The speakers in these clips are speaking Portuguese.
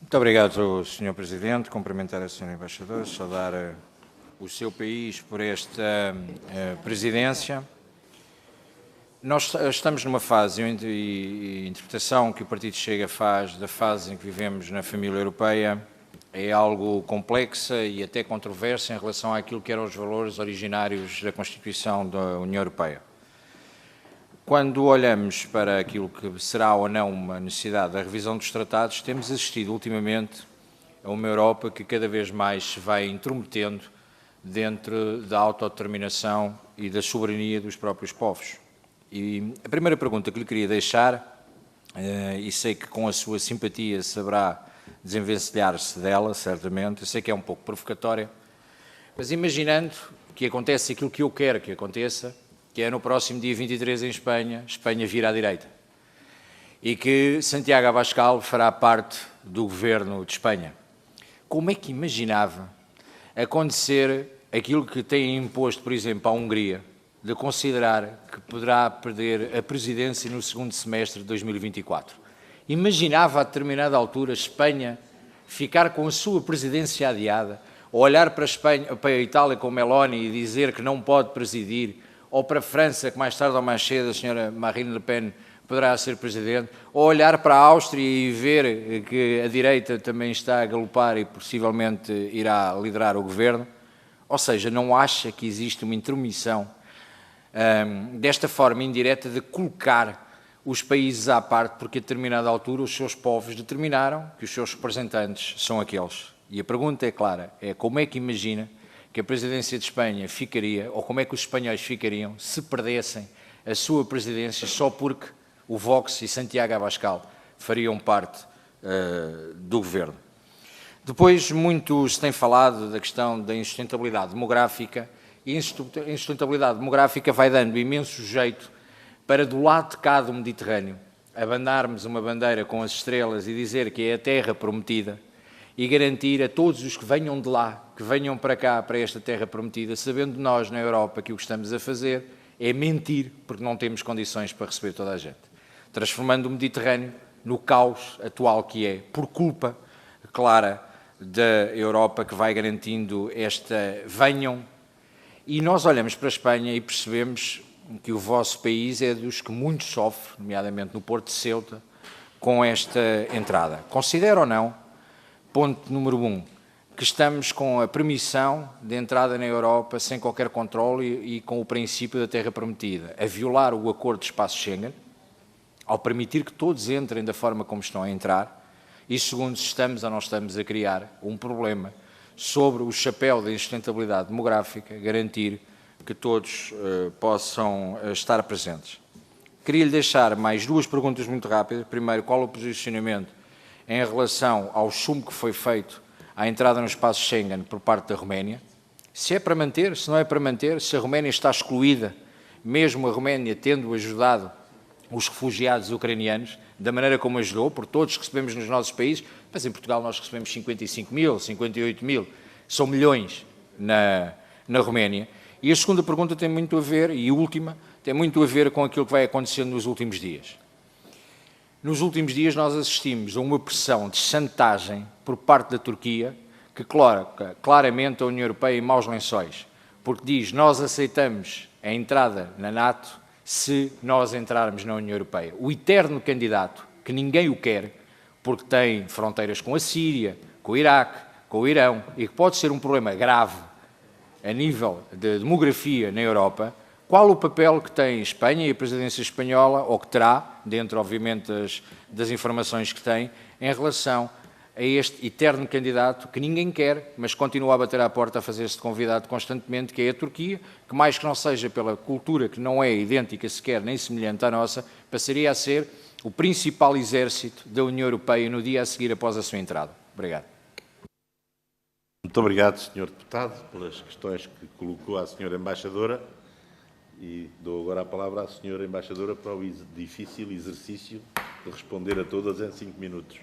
Muito obrigado, Sr. Presidente. Cumprimentar a Sra. Embaixadora, saudar o seu país por esta presidência. Nós estamos numa fase, e a interpretação que o Partido Chega faz da fase em que vivemos na família europeia é algo complexa e até controversa em relação àquilo que eram os valores originários da Constituição da União Europeia. Quando olhamos para aquilo que será ou não uma necessidade da revisão dos tratados, temos assistido ultimamente a uma Europa que cada vez mais se vai intrometendo dentro da autodeterminação e da soberania dos próprios povos. E a primeira pergunta que lhe queria deixar, e sei que com a sua simpatia saberá desenvencilhar-se dela, certamente, eu sei que é um pouco provocatória, mas imaginando que acontece aquilo que eu quero que aconteça, que é no próximo dia 23 em Espanha, Espanha vira à direita, e que Santiago Abascal fará parte do governo de Espanha. Como é que imaginava acontecer aquilo que tem imposto, por exemplo, à Hungria, de considerar que poderá perder a presidência no segundo semestre de 2024? Imaginava a determinada altura Espanha ficar com a sua presidência adiada, ou olhar para a Itália com Meloni e dizer que não pode presidir, ou para a França, que mais tarde ou mais cedo a senhora Marine Le Pen poderá ser presidente, ou olhar para a Áustria e ver que a direita também está a galopar e possivelmente irá liderar o governo? Ou seja, não acha que existe uma intromissão desta forma indireta de colocar os países à parte, porque a determinada altura os seus povos determinaram que os seus representantes são aqueles? E a pergunta é clara, é como é que imagina que a presidência de Espanha ficaria, ou como é que os espanhóis ficariam se perdessem a sua presidência só porque o Vox e Santiago Abascal fariam parte do governo? Depois, muito se tem falado da questão da insustentabilidade demográfica, e a insustentabilidade demográfica vai dando imenso jeito para, do lado de cá do Mediterrâneo, abandarmos uma bandeira com as estrelas e dizer que é a terra prometida, e garantir a todos os que venham de lá, que venham para cá, para esta terra prometida, sabendo nós, na Europa, que o que estamos a fazer é mentir, porque não temos condições para receber toda a gente. Transformando o Mediterrâneo no caos atual que é, por culpa clara da Europa que vai garantindo esta venham. E nós olhamos para a Espanha e percebemos que o vosso país é dos que muito sofre, nomeadamente no Porto de Ceuta, com esta entrada. Considera ou não, ponto número 1, que estamos com a permissão de entrada na Europa sem qualquer controle e com o princípio da terra prometida, a violar o acordo de espaço Schengen, ao permitir que todos entrem da forma como estão a entrar, e segundo, se estamos ou não estamos a criar um problema sobre o chapéu da insustentabilidade demográfica, garantir que todos possam estar presentes. Queria-lhe deixar mais duas perguntas muito rápidas. Primeiro, qual o posicionamento em relação ao chumbo que foi feito à entrada no espaço Schengen por parte da Roménia? Se é para manter, se não é para manter, se a Roménia está excluída, mesmo a Roménia tendo ajudado os refugiados ucranianos, da maneira como ajudou, por todos que recebemos nos nossos países, mas em Portugal nós recebemos 55 mil, 58 mil, são milhões na Roménia. E a segunda pergunta tem muito a ver, e a última, tem muito a ver com aquilo que vai acontecendo nos últimos dias. Nos últimos dias nós assistimos a uma pressão de chantagem por parte da Turquia que coloca claramente a União Europeia em maus lençóis, porque diz nós aceitamos a entrada na NATO se nós entrarmos na União Europeia. O eterno candidato, que ninguém o quer, porque tem fronteiras com a Síria, com o Iraque, com o Irão, e que pode ser um problema grave a nível de demografia na Europa. Qual o papel que tem Espanha e a presidência espanhola, ou que terá, dentro, obviamente, das informações que tem, em relação a este eterno candidato que ninguém quer, mas continua a bater à porta a fazer-se de convidado constantemente, que é a Turquia, que mais que não seja pela cultura que não é idêntica sequer, nem semelhante à nossa, passaria a ser o principal exército da União Europeia no dia a seguir após a sua entrada. Obrigado. Muito obrigado, Sr. Deputado, pelas questões que colocou à Sra. Embaixadora. E dou agora a palavra à Sra. Embaixadora para o difícil exercício de responder a todas em 5 minutos.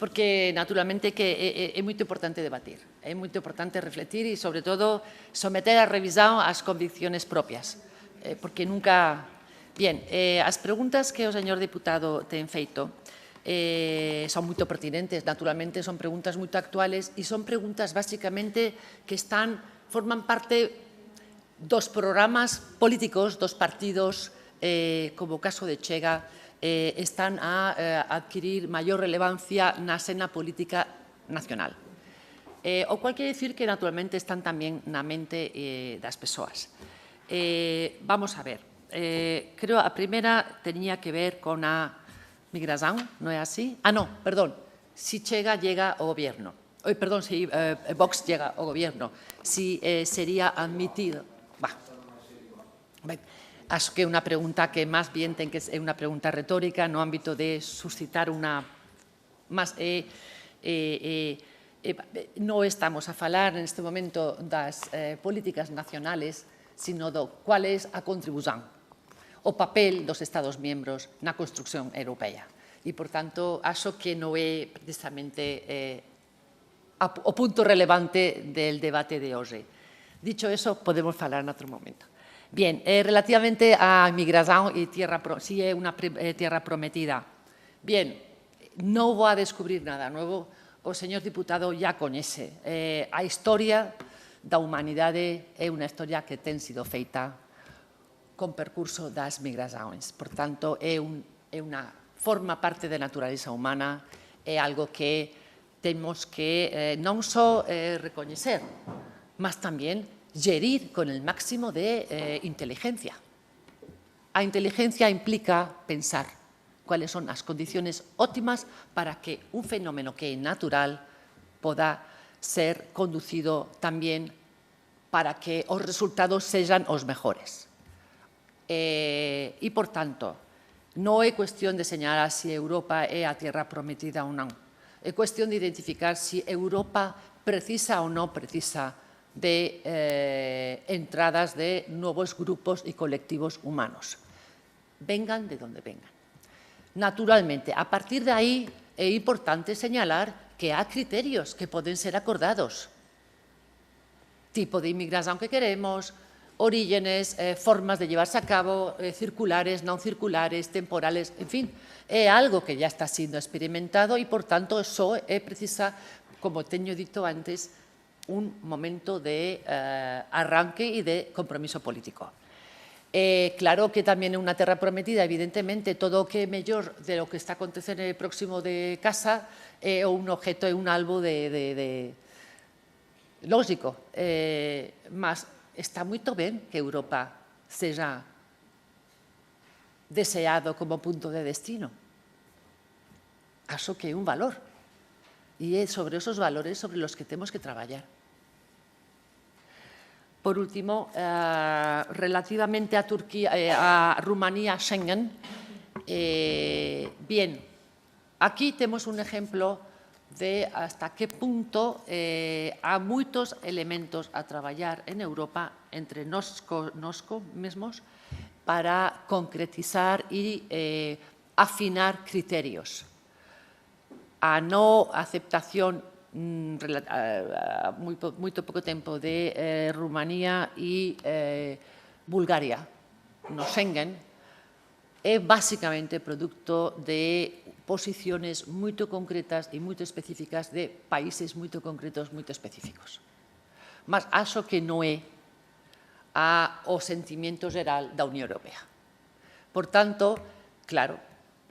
porque naturalmente que é moito importante debatir, é moito importante refletir e, sobre todo, someter a revisão as convicciones propias, porque nunca... Bien, as preguntas que o señor deputado ten feito son moito pertinentes, naturalmente son preguntas moito actuales e son preguntas basicamente que forman parte dos programas políticos dos partidos, como o caso de Chega, están a adquirir maior relevancia na escena política nacional. O cual quere dicir que, naturalmente, están tamén na mente das persoas. Vamos a ver. Creo a primeira tenía que ver con a migración, non é así? No, perdón. Si Chega llega ao gobierno. Perdón, si Vox llega ao gobierno. Si sería admitido. Acho que é unha pregunta que máis bien ten que ser unha pregunta retórica no ámbito de suscitar unha... Non estamos a falar neste momento das políticas nacionales, sino do cual é a contribución, o papel dos Estados membros na construción europea. E, por tanto, acho que non é precisamente o punto relevante del debate de hoxe. Dicho eso, podemos falar en outro momento. Bien, relativamente a inmigración y si es una tierra prometida. Bien, non vou a descubrir nada nuevo, o señor diputado ya coñece. A historia da humanidade é unha historia que ten sido feita con percurso das migracións. Por tanto, forma parte da naturaleza humana, é algo que temos que non só recoñecer, mas tamén gerir con el máximo de inteligencia. A inteligencia implica pensar cuáles son as condiciones óptimas para que un fenómeno que é natural poda ser conducido tamén para que os resultados sexan os mejores. E, por tanto, non é cuestión de señalar se Europa é a tierra prometida ou non. É cuestión de identificar se Europa precisa ou non precisa de entradas de nuevos grupos y colectivos humanos. Vengan de donde vengan. Naturalmente, a partir de ahí es importante señalar que hay criterios que pueden ser acordados. Tipo de inmigración que queremos, orígenes, formas de llevarse a cabo, circulares, non circulares, temporales, en fin, é algo que ya está siendo experimentado y, por tanto, eso é precisa, como teño dito antes, un momento de arranque y de compromiso político. Claro que tamén é unha terra prometida, evidentemente, todo o que é mellor de lo que está acontecendo próximo de casa é un objeto, é un albo de lógico, mas está moito ben que Europa seja deseado como punto de destino. Acho que é un valor. E é sobre esos valores sobre los que temos que traballar. Por último, relativamente a Turquía, a Rumanía, Schengen, bien, aquí temos un ejemplo de hasta que punto há moitos elementos a traballar en Europa entre nosco mesmos para concretizar e afinar criterios. A non aceptación moito pouco tempo de Rumanía e Bulgaria no Schengen é basicamente producto de posiciones moito concretas e moito específicas de países moito concretos, moito específicos. Mas acho que non é o sentimento geral da Unión Europea. Por tanto, claro,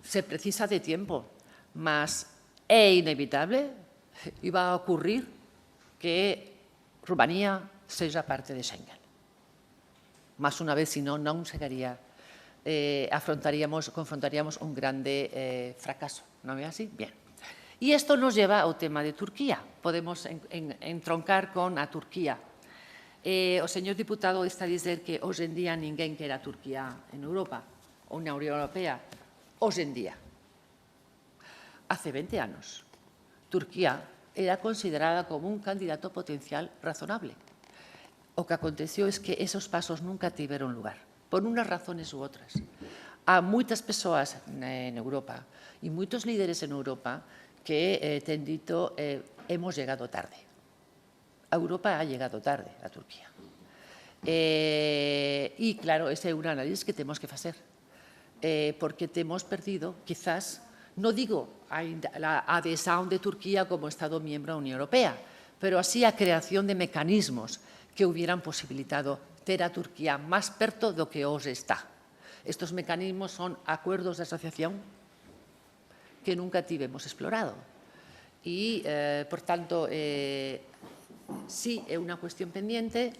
se precisa de tiempo, mas é inevitable e va a ocurrir que Rumanía seja parte de Schengen. Mas unha vez, se non chegaría, confrontaríamos un grande fracaso, non é así? Bien. E isto nos lleva ao tema de Turquía. Podemos entroncar con a Turquía. O señor diputado está a dizer que hoxe en día ninguén quere a Turquía en Europa ou na Unión Europea. Hoxe en día. Hace 20 anos, Turquía era considerada como un candidato potencial razonable. O que aconteceu é que esos pasos nunca tiveron lugar, por unas razones u outras. Há moitas persoas en Europa e moitos líderes en Europa que te han dicho hemos llegado tarde. Europa ha llegado tarde a Turquía. Y claro, ese es un análisis que tenemos que hacer, porque hemos perdido, quizás, no digo la adhesión de Turquía como Estado miembro de la Unión Europea, pero así a creación de mecanismos que hubieran posibilitado tener a Turquía más perto de lo que hoy está. Estos mecanismos son acuerdos de asociación que nunca hemos explorado. Y, por tanto, sí es una cuestión pendiente.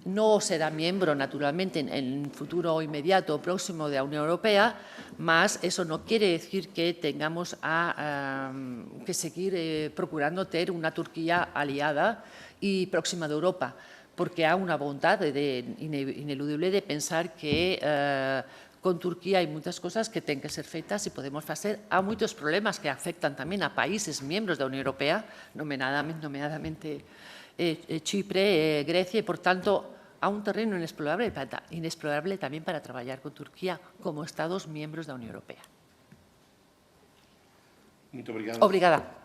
No será miembro, naturalmente, en el futuro inmediato o próximo de la Unión Europea, mas eso no quiere decir que tengamos que seguir procurando tener una Turquía aliada y próxima de Europa, porque hay una voluntad ineludible de pensar que con Turquía hay muchas cosas que tienen que ser feitas y podemos hacer. Hay muchos problemas que afectan también a países miembros de la Unión Europea, nomeadamente Chipre, Grecia, y por tanto a un terreno inexplorable también para trabajar con Turquía como Estados miembros de la Unión Europea. Muito obrigado. Obrigada.